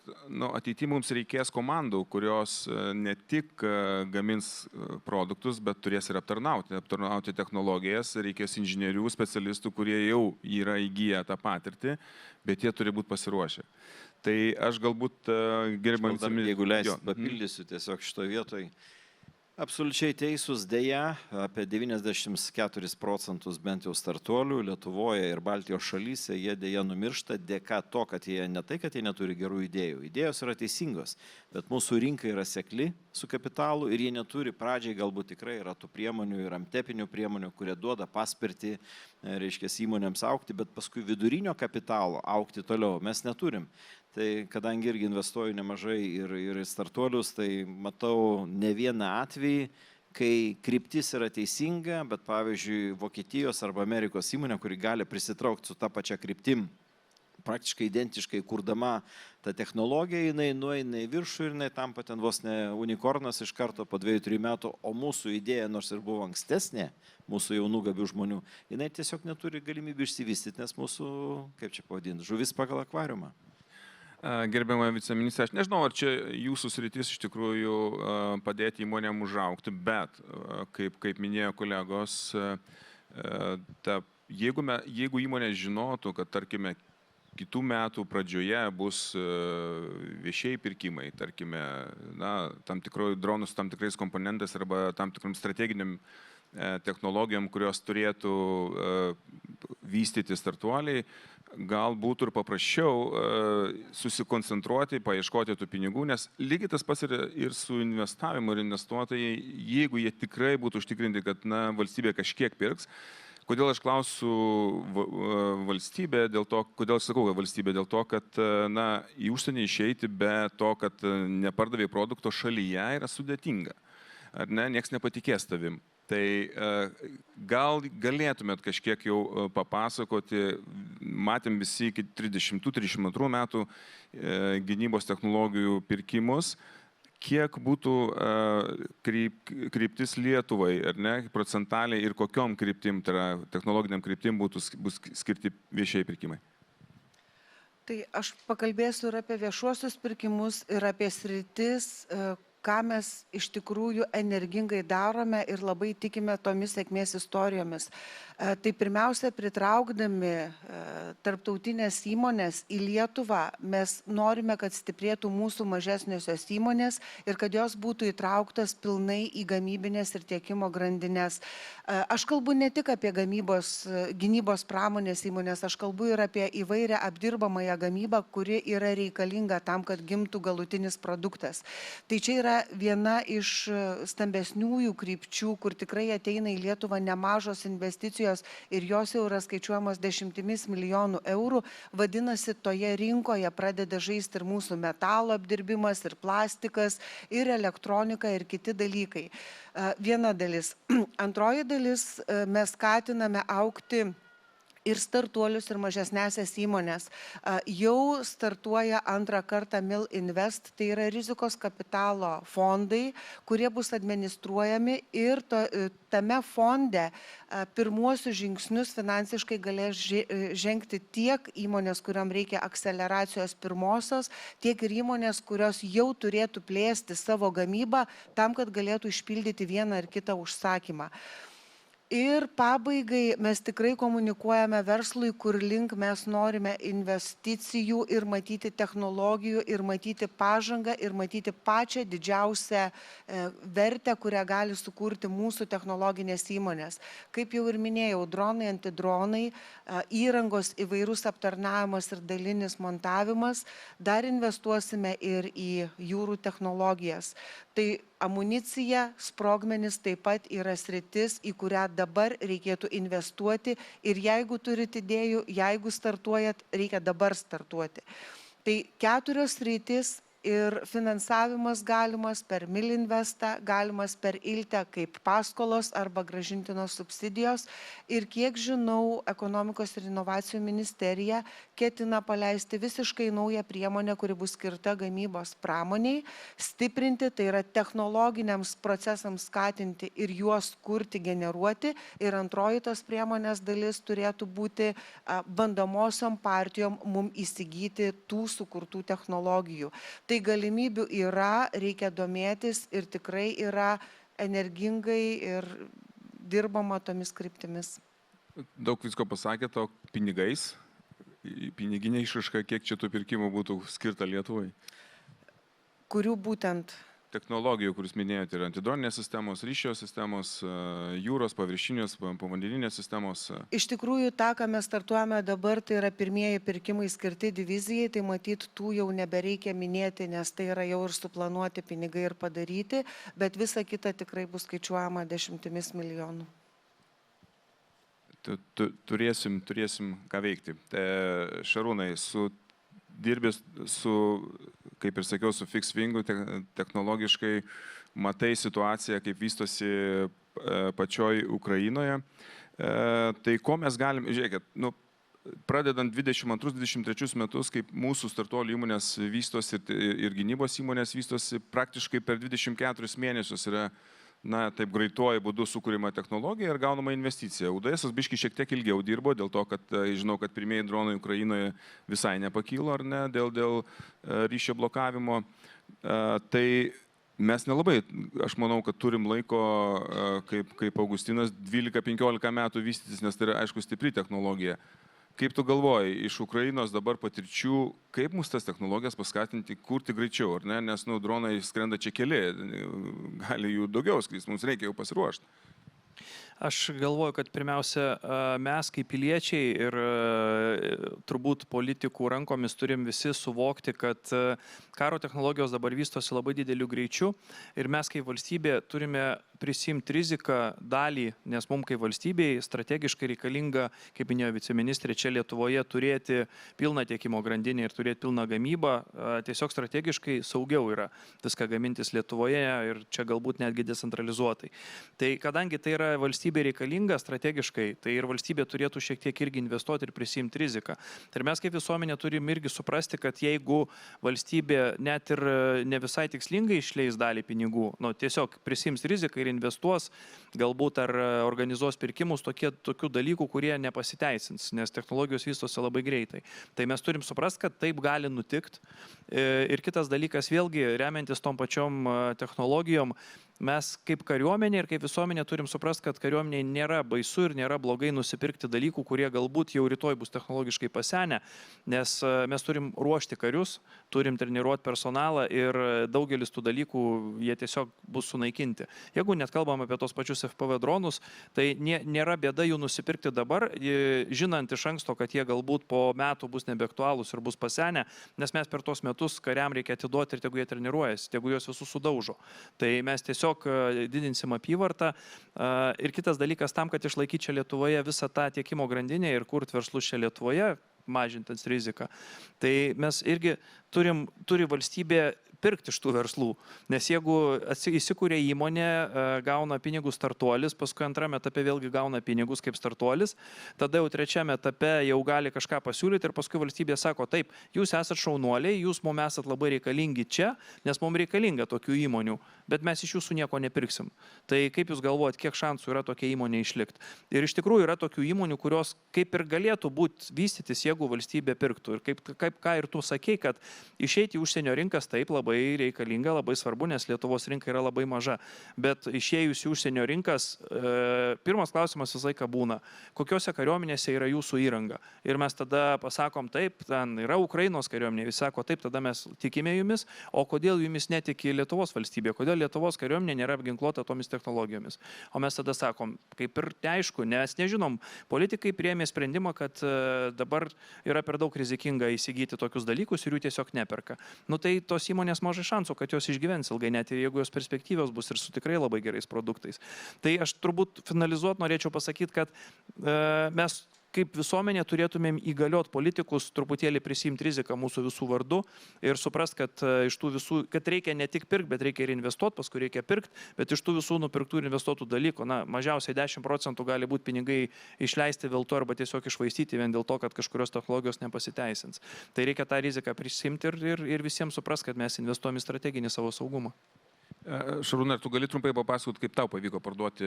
ateityje mums reikės komandų, kurios ne tik gamins produktus, bet turės ir aptarnauti technologijas, reikės inžinierių, specialistų, kurie jau yra įgiję tą patirtį, bet jie turi būti pasiruošę. Tai aš galbūt gerbam... Jeigu leisit, papildysiu tiesiog šitoje vietoje. Absoliučiai teisūs, dėja, apie 94 procentus bent jau startuolių Lietuvoje ir Baltijos šalyse, jie dėja numiršta dėka to, kad jie ne tai, kad jie neturi gerų idėjų. Idėjos yra teisingos, bet mūsų rinka yra sekli su kapitalu ir jie neturi pradžiai, galbūt tikrai yra tų priemonių ir amtepinių priemonių, kurie duoda paspirtį, reiškia, įmonėms aukti, bet paskui vidurinio kapitalo aukti toliau mes neturim. Tai kadangi irgi investuoju nemažai ir į startuolius, tai matau ne vieną atvejį, kai kryptis yra teisinga, bet pavyzdžiui Vokietijos arba Amerikos įmonė, kuri gali prisitraukti su tą pačią kryptim, praktiškai identiškai kurdama tą technologiją, jinai nueina į viršų ir jinai tampa ten vos ne unikornas iš karto po 2-3 metų, o mūsų idėja, nors ir buvo ankstesnė, mūsų jaunų gabių žmonių, jinai tiesiog neturi galimybių išsivystyti, nes mūsų, kaip čia pavadinti, žuvis pagal akvariumą. Gerbiamą viceministrą, aš nežinau, ar čia jūsų sritis iš tikrųjų padėti įmonėm užaukti, bet, kaip minėjo kolegos, jeigu įmonė žinotų, kad, tarkime, kitų metų pradžioje bus viešieji pirkimai, tarkime, tam tikrųjų dronus, tam tikrais komponentais arba tam tikram strateginiam technologijom, kurios turėtų vystyti startuoliai, gal būtų ir paprasčiau susikoncentruoti, paieškoti tų pinigų, nes lygiai tas pats ir su investavimu ir investuotojai, jeigu jie tikrai būtų užtikrinti, kad valstybė kažkiek pirks. Kodėl aš klausiu valstybė, kodėl aš sakau valstybė, dėl to, kad į užsienį išeiti be to, kad nepardavė produkto šalyje yra sudėtinga. Ar ne, nieks nepatikės tavim. Tai gal galėtumėt kažkiek jau papasakoti, matėm visi iki 30-32 metų gynybos technologijų pirkimus, kiek būtų kryptis Lietuvai, ar ne, procentaliai ir kokiom kryptim, tai yra technologiniam kryptim bus skirti viešieji pirkimai? Tai aš pakalbėsiu ir apie viešuosius pirkimus, ir apie sritis, ką mes iš tikrųjų energingai darome ir labai tikime tomis sėkmės istorijomis. Tai pirmiausia, pritraukdami tarptautinės įmonės į Lietuvą, mes norime, kad stiprėtų mūsų mažesniosios įmonės ir kad jos būtų įtrauktas pilnai į gamybinės ir tiekimo grandinės. Aš kalbu ne tik apie gynybos pramonės įmonės, aš kalbu ir apie įvairią apdirbamąją gamybą, kuri yra reikalinga tam, kad gimtų galutinis produktas. Tai čia yra viena iš stambesniųjų krypčių, kur tikrai ateina į Lietuvą nemažos investicijos ir jos jau yra skaičiuojamos 10 milijonų eurų. Vadinasi, toje rinkoje pradeda žaisti ir mūsų metalo apdirbimas, ir plastikas, ir elektronika, ir kiti dalykai. Viena dalis. Antroji dalis, mes skatiname augti ir startuolius, ir mažesnėsias įmonės. Jau startuoja antrą kartą Mil Invest, tai yra rizikos kapitalo fondai, kurie bus administruojami ir tame fonde pirmuosius žingsnius finansiškai galės žengti tiek įmonės, kuriam reikia akceleracijos pirmosios, tiek ir įmonės, kurios jau turėtų plėsti savo gamybą tam, kad galėtų išpildyti vieną ar kitą užsakymą. Ir pabaigai mes tikrai komunikuojame verslui, kur link mes norime investicijų ir matyti technologijų, ir matyti pažangą, ir matyti pačią didžiausią vertę, kurią gali sukurti mūsų technologinės įmonės. Kaip jau ir minėjau, dronai, antidronai, įrangos įvairūs aptarnavimas ir dalinis montavimas, dar investuosime ir į jūrų technologijas. Tai amunicija, sprogmenis taip pat yra sritis, į kurią dabar reikėtų investuoti ir jeigu turite idėjų, jeigu startuojat, reikia dabar startuoti. Tai 4 sritis ir finansavimas galimas per Mil Investą, galimas per ILTE kaip paskolos arba grąžintinos subsidijos. Ir kiek žinau, Ekonomikos ir inovacijų ministerija ketina paleisti visiškai naują priemonę, kuri bus skirta gamybos pramoniai, stiprinti, tai yra technologiniams procesams skatinti ir juos kurti, generuoti. Ir antroji tos priemonės dalis turėtų būti bandomosiom partijom mum įsigyti tų sukurtų technologijų. Tai galimybių yra, reikia domėtis ir tikrai yra energingai ir dirbama tomis kryptimis. Daug visko pasakėte, o pinigais, piniginė išraiška, kiek čia tų pirkimų būtų skirta Lietuvai? Kurių būtent technologijų, kuris minėjote, yra antidroninės sistemos, ryšio sistemos, jūros, paviršinės, povandeninės sistemos. Iš tikrųjų, tą, ką mes startuojame dabar, tai yra pirmieji pirkimai skirti divizijai, tai matyt, tų jau nebereikia minėti, nes tai yra jau ir suplanuoti pinigai ir padaryti, bet visa kita tikrai bus skaičiuojama dešimtimis milijonų. Turėsim ką veikti. Šarūnai, dirbęs su, kaip ir sakiau, su FixWingu technologiškai, matai situaciją, kaip vystosi pačioj Ukrainoje. Tai ko mes galim, žiūrėkit, pradedant 22-23 metus, kaip mūsų startuolių įmonės vystosi ir gynybos įmonės vystosi, praktiškai per 24 mėnesius yra taip greituoju būdu sukūrima technologija ir gaunama investicija. UDS biški šiek tiek ilgiau dirbo, dėl to, kad žinau, kad pirmieji dronai Ukrainoje visai nepakilo, ar ne, dėl ryšio blokavimo. Tai mes nelabai, aš manau, kad turim laiko, kaip Augustinas, 12-15 metų vystytis, nes tai yra, aišku, stipri technologija. Kaip tu galvoji, iš Ukrainos dabar patirčių, kaip mus tas technologijas paskatinti kurti greičiau, ar ne? Nes dronai skrenda čia keli, gali jų daugiau skristi, mums reikia jau pasiruošti. Aš galvoju, kad pirmiausia, mes kaip piliečiai ir turbūt politikų rankomis turim visi suvokti, kad karo technologijos dabar vystosi labai dideliu greičiu ir mes kaip valstybė turime prisimti riziką dalį, nes mums kaip valstybei strategiškai reikalinga, kaip minėjo viceministrė, čia Lietuvoje turėti pilną tiekimo grandinę ir turėti pilną gamybą. Tiesiog strategiškai saugiau yra viską gamintis Lietuvoje ir čia galbūt netgi decentralizuotai. Tai kadangi tai yra valstybė reikalinga strategiškai, tai ir valstybė turėtų šiek tiek irgi investuoti ir prisimti riziką. Ir mes kaip visuomenė turim irgi suprasti, kad jeigu valstybė net ir ne visai tikslingai išleis dalį pinigų, tiesiog prisims riziką ir investuos, galbūt ar organizuos pirkimus tokių dalykų, kurie nepasiteisins, nes technologijos vystosi labai greitai. Tai mes turim suprasti, kad taip gali nutikti. Ir kitas dalykas, vėlgi, remiantis tom pačiom technologijom, mes kaip kariuomenė ir kaip visuomenė turim suprasti, kad kariuomenė nėra baisu ir nėra blogai nusipirkti dalykų, kurie galbūt jau rytoj bus technologiškai pasenę, nes mes turim ruošti karius, turim treniruoti personalą ir daugelis tų dalykų jie tiesiog bus sunaikinti. Jeigu net kalbam apie tos pačius FPV dronus, tai nėra bėda jų nusipirkti dabar, žinant iš anksto, kad jie galbūt po metų bus nebeaktualūs ir bus pasenę, nes mes per tos metus kariam reikia atiduoti ir tegu jie treniruojasi, tegu juos visus sudaužo. Tai mes tiesiog didinsim apyvartą. Ir kitas dalykas, tam, kad išlaikyti čia Lietuvoje visą tą tiekimo grandinę ir kurti verslus čia Lietuvoje, mažintant riziką, tai mes irgi turi valstybė pirkti iš tų verslų, nes jeigu įsikūrė įmonė, gauna pinigus startuolis, paskui antrame etape vėlgi gauna pinigus kaip startuolis, tada jau trečiame etape jau gali kažką pasiūlyti ir paskui valstybė sako, taip, jūs esat šaunuoliai, jūs mums esat labai reikalingi čia, nes mums reikalinga tokių įmonių, bet mes iš jūsų nieko nepirksim. Tai kaip jūs galvojat, kiek šansų yra tokia įmonė išlikti? Ir iš tikrųjų yra tokių įmonių, kurios kaip ir galėtų būti vystytis, jeigu valstybė pirktų. Ir ką ir tu sakei, kad išeiti į užsienio rinkas taip labai reikalinga, labai svarbu, nes Lietuvos rinka yra labai maža. Bet išėjus į užsienio rinkas, pirmas klausimas visą laiką būna, kokiuose kariuomenėse yra jūsų įranga. Ir mes tada pasakom, taip, ten yra Ukrainos kariuomenė, visi sako, taip, tada mes tikime jumis, o kodėl jumis netiki Lietuvos valstybė, kodėl Lietuvos kariuomenė nėra apginkluota tomis technologijomis. O mes tada sakom, kaip ir neaišku, nes nežinom, politikai priėmė sprendimą, kad dabar yra per daug rizikinga įsigyti tokius dalykus ir jų tiesiog neperka. Tai tos įmonės mažai šansų, kad jos išgyvens ilgai, net ir jeigu jos perspektyvios bus ir su tikrai labai gerais produktais. Tai aš turbūt finalizuot norėčiau pasakyti, kad mes kaip visuomenė turėtumėm įgalioti politikus truputėlį prisimti riziką mūsų visų vardu ir suprast, kad iš tų visų, kad reikia ne tik pirkti, bet reikia ir investuoti, paskui reikia pirkti, bet iš tų visų nupirktų ir investuotų dalykų, mažiausiai 10% gali būti pinigai išleisti veltui arba tiesiog išvaistyti vien dėl to, kad kažkurios technologijos nepasiteisins. Tai reikia tą riziką prisimti ir visiems suprast, kad mes investuojam į strateginį savo saugumą. Šarūnai, ar tu gali trumpai papasakoti, kaip tau pavyko parduoti,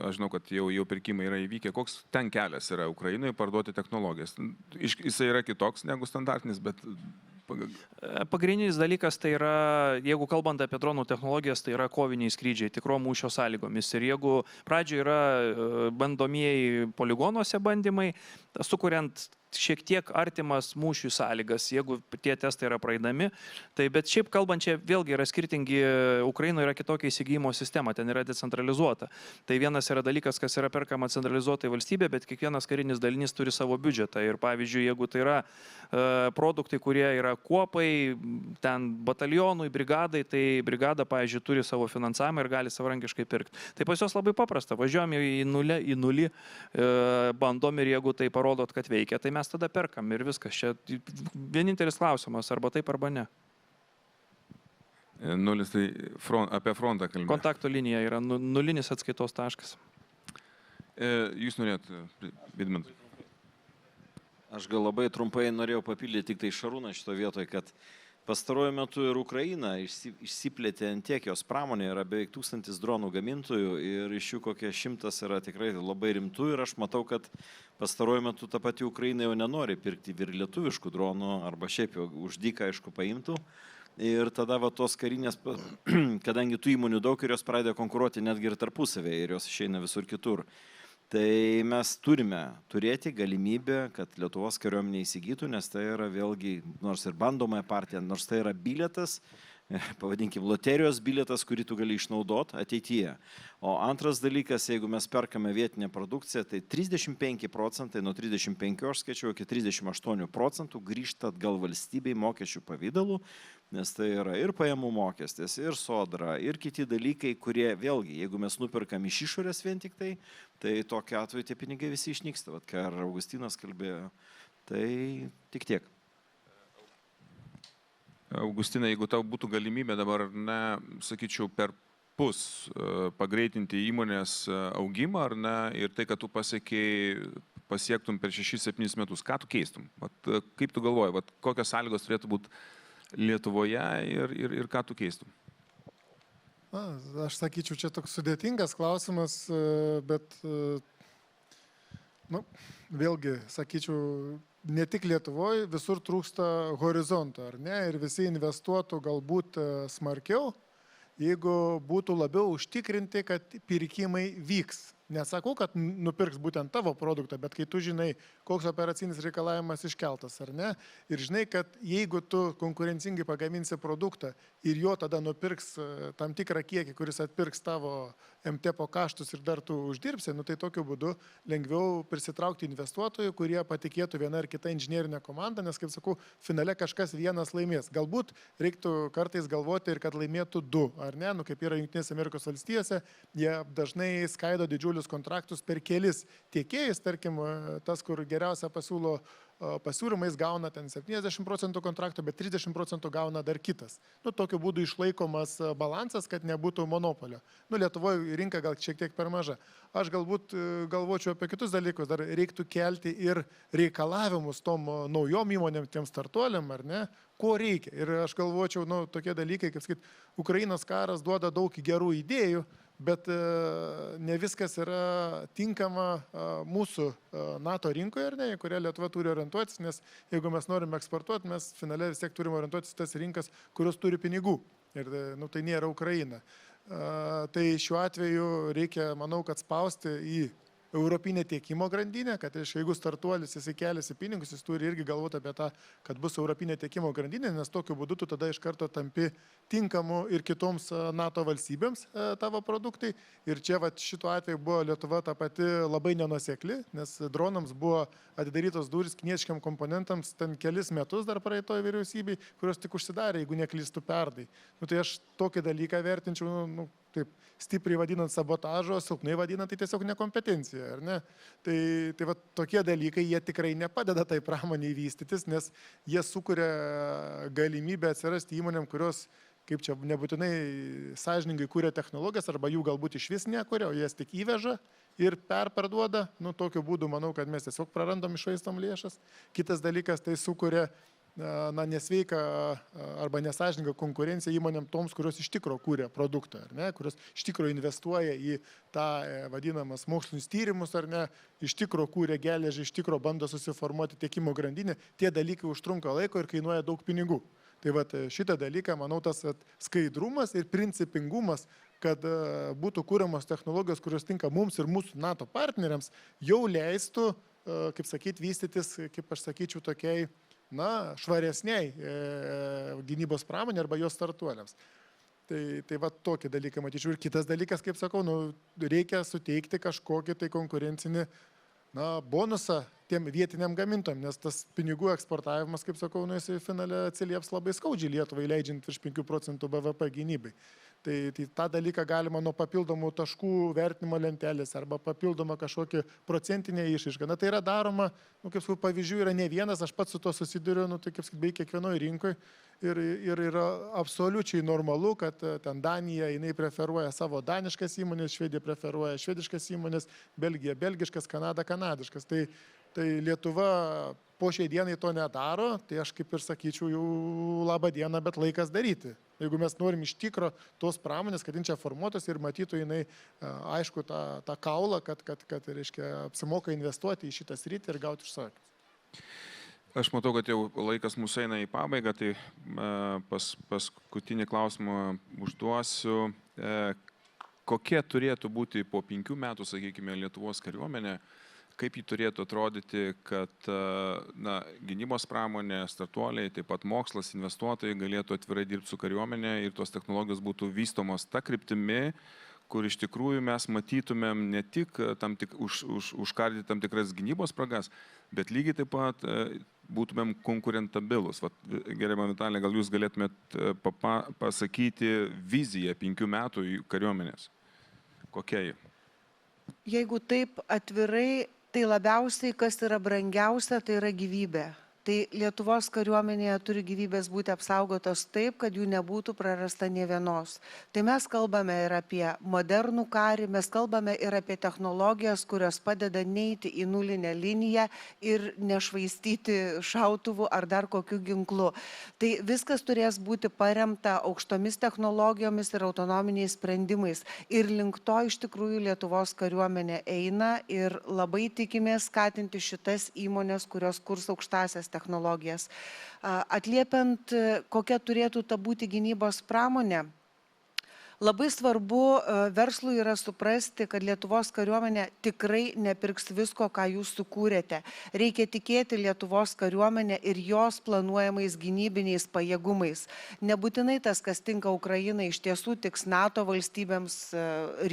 aš žinau, kad jau pirkimai yra įvykę, koks ten kelias yra Ukrainoje parduoti technologijas? Jisai yra kitoks negu standartinis, bet... Pagrindinis dalykas tai yra, jeigu kalbant apie dronų technologijas, tai yra koviniai skrydžiai, tikro mūšio sąlygomis. Ir jeigu pradžioje yra bandomieji poligonuose bandymai, sukuriant šiek tiek artimas mūšių sąlygas, jeigu tie testai yra praeidami. Tai bet šiaip kalbant, čia vėlgi yra skirtingi, Ukrainoje yra kitokia įsigijimo sistema, ten yra decentralizuota. Tai vienas yra dalykas, kas yra perkama centralizuotai valstybė, bet kiekvienas karinis dalinys turi savo biudžetą. Ir pavyzdžiui, jeigu tai yra produktai, kurie yra kuopai, ten batalionui, brigadai, tai brigada, pavyzdžiui, turi savo finansavimą ir gali savarankiškai pirkti. Tai pas juos labai paprasta, važiuojam į nulį, bandom ir jeigu tai parodot, kad veikia, tai mes tada perkam ir viskas. Čia vienintelis klausimas, arba taip, arba ne. Nulis, tai apie frontą kalbame. Kontakto linija yra nulinis atskaitos taškas. Jūs norėt, Vidmantai? Aš gal labai trumpai norėjau papildyti tik tai Šarūną šito vietoje, kad pastaruoju metu ir Ukraina išsiplėtė ant tiek, jos pramonė yra beveik 1000 dronų gamintojų ir iš jų kokie 100 yra tikrai labai rimtų ir aš matau, kad pastaruoju metu ta pati Ukraina jau nenori pirkti ir lietuviškų dronų arba šiaip jau už dyką, aišku, paimtų. Ir tada va tos karinės, kadangi tų įmonių daug ir jos pradėjo konkuruoti netgi ir tarpusavėje ir jos išeina visur kitur. Tai mes turime turėti galimybę, kad Lietuvos kariuomenė įsigytų, nes tai yra vėlgi, nors ir bandomąją partiją, nors tai yra bilietas, pavadinkim, loterijos bilietas, kurį tu gali išnaudoti ateityje. O antras dalykas, jeigu mes perkame vietinę produkciją, tai 35%, nuo 35 aš skaičiau, iki 38% grįžta atgal valstybei mokesčių pavydalų, nes tai yra ir pajamų mokestis, ir sodra, ir kiti dalykai, kurie vėlgi, jeigu mes nuperkam iš išorės vien tik tai tokiu atveju tie pinigai visi išnyksta. Vat ką Augustinas kalbėjo, tai tik tiek. Augustinai, jeigu tau būtų galimybė dabar, sakyčiau, per pus pagreitinti įmonės augimą, ar ne, ir tai, kad tu pasiektum per 6-7 metus, ką tu keistum? Kaip tu galvoji, kokios sąlygos turėtų būti Lietuvoje ir ką tu keistum? Aš sakyčiau, čia toks sudėtingas klausimas, bet vėlgi, sakyčiau, ne tik Lietuvoje, visur trūksta horizonto, ar ne? Ir visi investuotų galbūt smarkiau, jeigu būtų labiau užtikrinti, kad pirkimai vyks. Nesakau, kad nupirks būtent tavo produktą, bet kai tu žinai, koks operacinis reikalavimas iškeltas, ar ne? Ir žinai, kad jeigu tu konkurencingai pagaminsi produktą ir jo tada nupirks tam tikrą kiekį, kuris atpirks tavo MTPO kaštus ir dar tu uždirbsi, tai tokiu būdu lengviau prisitraukti investuotojų, kurie patikėtų vieną ar kitą inžinierinę komandą, nes, kaip sakau, finale kažkas vienas laimės. Galbūt reiktų kartais galvoti ir kad laimėtų du, ar ne? Kaip yra Jungtinėse Amerikos valstijose, jie dažnai skaido didžiulius kontraktus per kelis tiekėjus, tarkim, tas, kur geriausia pasiūlo pasiūlymais gauna ten 70% kontrakto, bet 30% gauna dar kitas. Tokiu būdu išlaikomas balansas, kad nebūtų monopolio. Lietuvoje rinka gal šiek tiek per maža. Aš galbūt galvočiau apie kitus dalykus, dar reiktų kelti ir reikalavimus tom naujom įmonėm, tiem startuoliam, ar ne, ko reikia. Ir aš galvočiau, tokie dalykai, kaip sakyt, Ukrainos karas duoda daug gerų idėjų, bet ne viskas yra tinkama mūsų NATO rinkoje, ar ne, į kurią Lietuva turi orientuotis, nes jeigu mes norime eksportuoti, mes finale vis tiek turime orientuotis tas rinkas, kurios turi pinigų. Ir tai nėra Ukraina. Tai šiuo atveju reikia, manau, kad spausti į europinė tiekimo grandinė, kad jeigu startuolis jisai keliasi pinigus, jis turi irgi galvoti apie tą, kad bus europinė tiekimo grandinė, nes tokiu būdu tu tada iš karto tampi tinkamu ir kitoms NATO valstybėms tavo produktai. Ir čia šituo atveju buvo Lietuva ta pati labai nenuosekli, nes dronams buvo atidarytos durys kinietiškiam komponentams ten kelis metus dar praeitoje vyriausybei, kurios tik užsidarė, jeigu neklystų perdai. Tai aš tokį dalyką vertinčiau, taip stipriai vadinant sabotažo, silpnai vadinant, tai tiesiog nekompetencija, ar ne? Tai tokie dalykai, jie tikrai nepadeda tai pramoniai vystytis, nes jie sukuria galimybę atsirasti įmonėm, kurios, kaip čia nebūtinai sąžiningai kūrė technologijas, arba jų galbūt iš vis nekuria, o jas tik įveža ir perparduoda. Tokiu būdu manau, kad mes tiesiog prarandam, iššvaistom lėšas. Kitas dalykas, tai sukuria nesveiką arba nesąžiningą konkurenciją įmonėm toms, kurios iš tikro kūrė produktą, ar ne, kurios iš tikro investuoja į tą vadinamas mokslinius tyrimus, ar ne, iš tikro kūrė geležį, iš tikro bando susiformuoti tiekimo grandinę, tie dalykai užtrunka laiko ir kainuoja daug pinigų. Tai šitą dalyką, manau, tas skaidrumas ir principingumas, kad būtų kūriamos technologijos, kurios tinka mums ir mūsų NATO partneriams, jau leistų kaip sakyti, vystytis, kaip aš sakyčiau, tokiai, na, švaresniai gynybos pramonė arba jos startuoliams. Tai va tokį dalyką matyčiau. Ir kitas dalykas, kaip sakau, reikia suteikti kažkokį tai konkurencinį bonusą tiem vietiniam gamintojam, nes tas pinigų eksportavimas, kaip sakau, jis finale atsilieps labai skaudžiai Lietuvai, leidžiant virš 5 procentų BVP gynybai. Tai tą dalyką galima nuo papildomų taškų vertinimo lentelės arba papildomą kažkokią procentinę išraišką. Tai yra daroma, kaip sakau, pavyzdžių yra ne vienas, aš pats su to susiduriu, tai kaip sakau, beveik kiekvienoje rinkoje ir yra absoliučiai normalu, kad ten Danija, jinai preferuoja savo daniškas įmonės, Švedija preferuoja švediškas įmonės, Belgija belgiškas, Kanada kanadiškas. Tai Lietuva po šiai dienai to nedaro, tai aš kaip ir sakyčiau, jau labą dieną, bet laikas daryti. Jeigu mes norim iš tikro tos pramonės, kad jin čia formuotos ir matytų jinai, aišku, tą kaulą, kad reiškia, apsimoka investuoti į šitą sritį ir gauti užsakymus. Aš matau, kad jau laikas mūsų eina į pabaigą, tai paskutinį klausimą užduosiu. Kokie turėtų būti po 5 metų, sakykime, Lietuvos kariuomenė? Kaip jį turėtų atrodyti, kad gynybos pramonė, startuoliai, taip pat mokslas, investuotojai galėtų atvirai dirbti su kariuomenė ir tos technologijos būtų vystomos ta kryptimi, kur iš tikrųjų mes matytumėm ne tik užkardyti tam tikras gynybos spragas, bet lygiai taip pat būtumėm konkurentabilus. Gerbiama Vitalija, gal jūs galėtumėt pasakyti viziją 5 metų kariuomenės? Kokia ji? Jeigu taip atvirai, tai labiausiai, kas yra brangiausia, tai yra gyvybė. Tai Lietuvos kariuomenėje turi gyvybės būti apsaugotos taip, kad jų nebūtų prarasta nė vienos. Tai mes kalbame ir apie modernų karį, mes kalbame ir apie technologijas, kurios padeda neiti į nulinę liniją ir nešvaistyti šautuvų ar dar kokių ginklų. Tai viskas turės būti paremta aukštomis technologijomis ir autonominiais sprendimais. Ir link to iš tikrųjų Lietuvos kariuomenė eina ir labai tikimės skatinti šitas įmonės, kurios kurs aukštasias technologijas. Atliepiant, kokia turėtų ta būti gynybos pramonė, labai svarbu verslui yra suprasti, kad Lietuvos kariuomenė tikrai nepirks visko, ką jūs sukūrėte. Reikia tikėti Lietuvos kariuomenė ir jos planuojamais gynybiniais pajėgumais. Nebūtinai tas, kas tinka Ukrainai, iš tiesų tiks NATO valstybėms,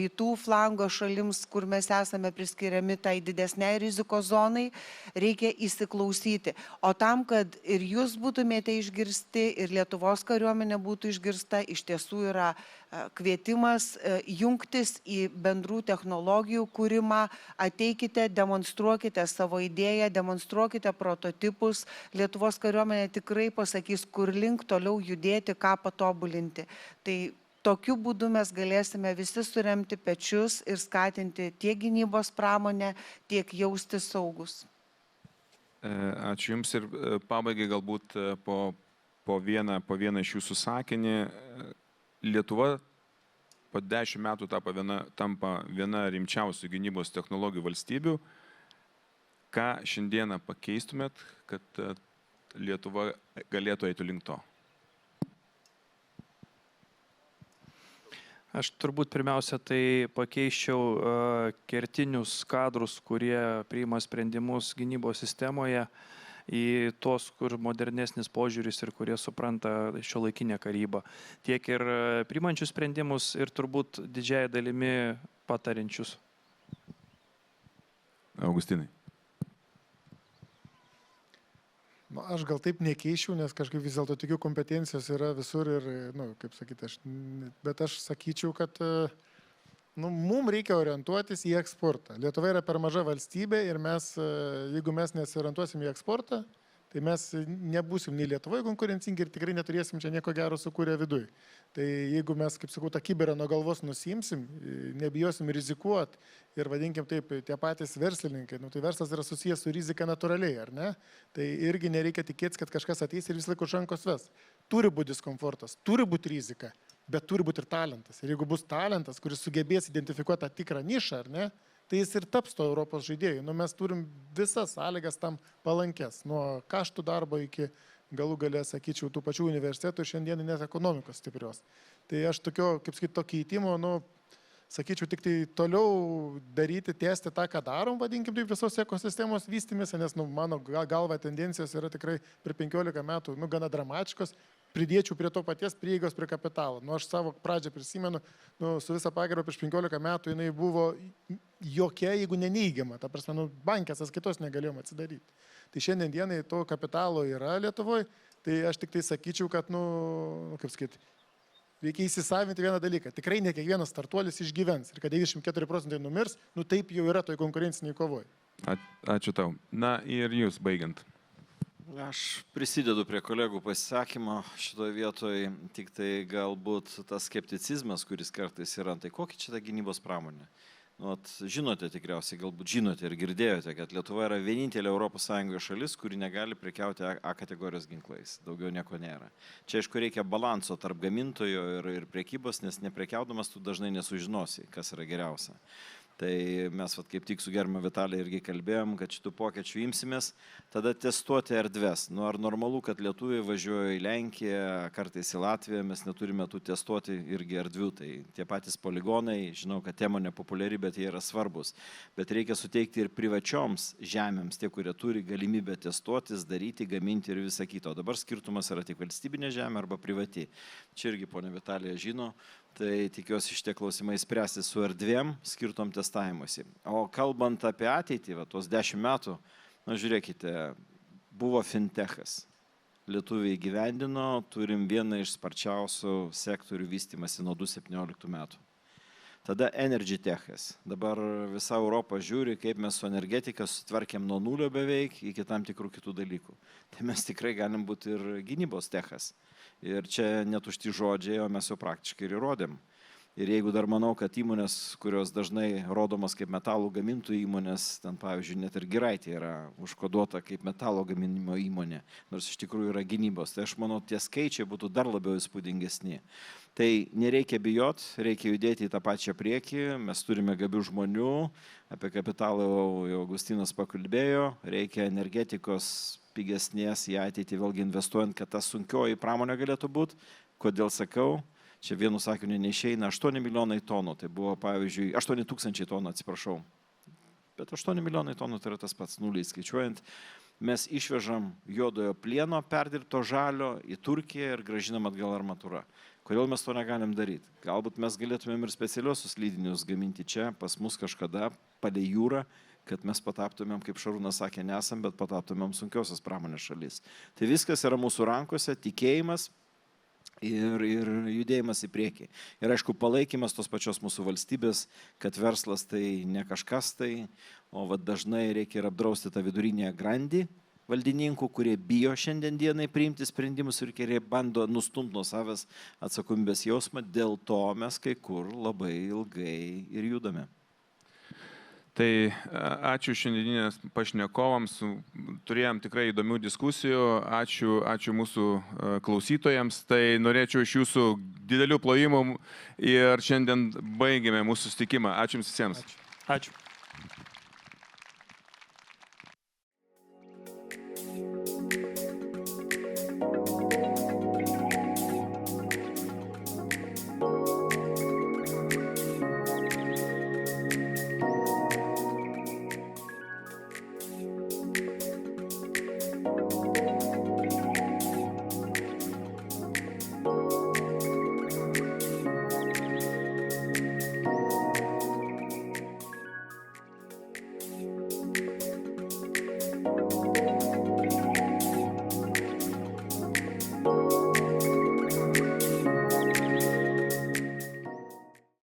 rytų flango šalims, kur mes esame priskiriami tai didesniai rizikos zonai, reikia įsiklausyti. O tam, kad ir jūs būtumėte išgirsti, ir Lietuvos kariuomenė būtų išgirsta, iš tiesų yra kvietimas jungtis į bendrų technologijų kūrimą, ateikite, demonstruokite savo idėją, demonstruokite prototipus. Lietuvos kariuomenė tikrai pasakys, kur link toliau judėti, ką patobulinti. Tai tokiu būdu mes galėsime visi suremti pečius ir skatinti tiek gynybos pramonę, tiek jausti saugus. Ačiū Jums ir pabaigai galbūt po vieną iš Jūsų sakinį. Lietuva po 10 metų tampa viena rimčiausių gynybos technologijų valstybių. Ką šiandieną pakeistumėt, kad Lietuva galėtų eiti link to? Aš turbūt pirmiausia tai pakeiščiau kertinius kadrus, kurie priima sprendimus gynybos sistemoje, į tos, kur modernesnis požiūris ir kurie supranta šiuolaikinę karybą. Tiek ir priimančius sprendimus ir turbūt didžiąją dalimi patarinčius. Augustinai. Aš gal taip nekeičiau, nes kažkaip vis dėlto tikiu, kompetencijos yra visur ir, kaip sakyti, bet aš sakyčiau, kad mums reikia orientuotis į eksportą. Lietuva yra per maža valstybė ir mes, jeigu mes nesiorientuosim į eksportą, tai mes nebūsim nei Lietuvoje konkurencingi ir tikrai neturėsim čia nieko gero sukūrę viduje. Tai jeigu mes, kaip sakau, tą kiberą nuo galvos nusimsim, nebijosim rizikuoti ir vadinkim taip, tie patys verslininkai, tai verslas yra susijęs su rizika natūraliai, ar ne? Tai irgi nereikia tikėtis, kad kažkas ateis ir vis laik už rankos ves. Turi būti diskomfortas, turi būti rizika. Bet turi būti ir talentas. Ir jeigu bus talentas, kuris sugebės identifikuoti tą tikrą nišą, ar ne, tai jis ir taps to Europos žaidėjų. Mes turim visas sąlygas tam palankės. Nuo kaštų darbo iki galų galę, sakyčiau, tų pačių universitetų ir šiandieninės ekonomikos stiprios. Tai aš tokio, kaip sakyti, to keitimo, sakyčiau, tik tai toliau daryti, tęsti tą, ką darom, vadinkim taip, visos ekosistemos vystymėse, nes mano galva tendencijos yra tikrai per 15 metų gana dramatiškos. Pridėčiau prie to paties prieigos prie kapitalo. Aš savo pradžią prisimenu, su visa pagarba prieš 15 metų jinai buvo jokia, jeigu neneigiama. Ta prasme, bankės sąskaitos negalėjom atsidaryti. Tai šiandien dienai to kapitalo yra Lietuvoje, tai aš tik tai sakyčiau, kad, kaip sakyti, reikia įsisavinti vieną dalyką. Tikrai ne kiekvienas startuolis išgyvens ir kad 94% numirs, taip jau yra toj konkurenciniai kovoj. Ačiū tau. Na ir jūs baigiant. Aš prisidedu prie kolegų pasisakymo šitoje vietoje, tik tai galbūt tas skepticizmas, kuris kartais yra, tai kokia čia ta gynybos pramonė? Žinote tikriausiai, galbūt žinote ir girdėjote, kad Lietuva yra vienintelė ES šalis, kuri negali prekiauti A kategorijos ginklais. Daugiau nieko nėra. Čia, aišku, reikia balanso tarp gamintojo ir prekybos, nes neprekiaudamas tu dažnai nesužinosi, kas yra geriausia. Tai mes kaip tik su gerbiama Vitalija irgi kalbėjom, kad šitų pokyčių imsimės, tada testuoti erdves. Ar normalu, kad lietuviai važiuoja į Lenkiją, kartais į Latviją, mes neturime tų testuoti irgi erdvių. Tai tie patys poligonai, žinau, kad tema nepopuliari, bet jie yra svarbus. Bet reikia suteikti ir privačioms žemėms, tie, kurie turi galimybę testuotis, daryti, gaminti ir visą kitą. O dabar skirtumas yra tik valstybinė žemė arba privati. Čia irgi ponia Vitalija žino. Tai tikiuosi šitie klausimai spręsti su erdvėm skirtom testavimuose. O kalbant apie ateitį, tuos 10 metų, žiūrėkite, buvo fintechas. Lietuviai gyvendino, turim vieną iš sparčiausių sektorių vystymasi nuo 2017 metų. Tada energy techas. Dabar visa Europa žiūri, kaip mes su energetika sutvarkėm nuo nulio beveik iki tam tikrų kitų dalykų. Tai mes tikrai galim būti ir gynybos techas. Ir čia netušti žodžiai, o mes jau praktiškai ir įrodėm. Ir jeigu dar manau, kad įmonės, kurios dažnai rodomas kaip metalų gamintojų įmonės, ten pavyzdžiui, net ir Giraitė yra užkoduota kaip metalo gaminimo įmonė, nors iš tikrųjų yra gynybos, tai aš manau, tie skaičiai būtų dar labiau įspūdingesni. Tai nereikia bijot, reikia judėti į tą pačią priekį, mes turime gabių žmonių, apie kapitalą jau Augustinas pakalbėjo, reikia energetikos pigesnės į ateitį, vėlgi investuojant, kad ta sunkioji pramonė galėtų būti. Kodėl sakau? Čia vienu sakiniu neišeina 8 milijonai tonų, tai buvo pavyzdžiui 8 tūkstančiai tonų, atsiprašau. Bet 8 milijonai tonų tai yra tas pats, nuliai skaičiuojant. Mes išvežam juodojo plieno perdirbto žalio į Turkiją ir grąžinam atgal armatūrą. Kodėl mes to negalim daryti? Galbūt mes galėtumėm ir specialiosius lydinius gaminti čia, pas mus kažkada, palei jūrą, kad mes pataptumėm, kaip Šarūnas sakė, nesam, bet pataptumėm sunkiosios pramonės šalis. Tai viskas yra mūsų rankose, tikėjimas ir judėjimas į priekį. Ir aišku, palaikymas tos pačios mūsų valstybės, kad verslas tai ne kažkas tai, o dažnai reikia ir apdrausti tą vidurinę grandį valdininkų, kurie bijo šiandien dienai priimti sprendimus ir kurie bando nustumti nuo savęs atsakomybės jausmą, dėl to mes kai kur labai ilgai ir judame. Tai ačiū šiandieninės pašnekovams, turėjom tikrai įdomių diskusijų, ačiū mūsų klausytojams, tai norėčiau iš jūsų didelių plojimų ir šiandien baigėme mūsų susitikimą. Ačiū jums visiems. Ačiū. you.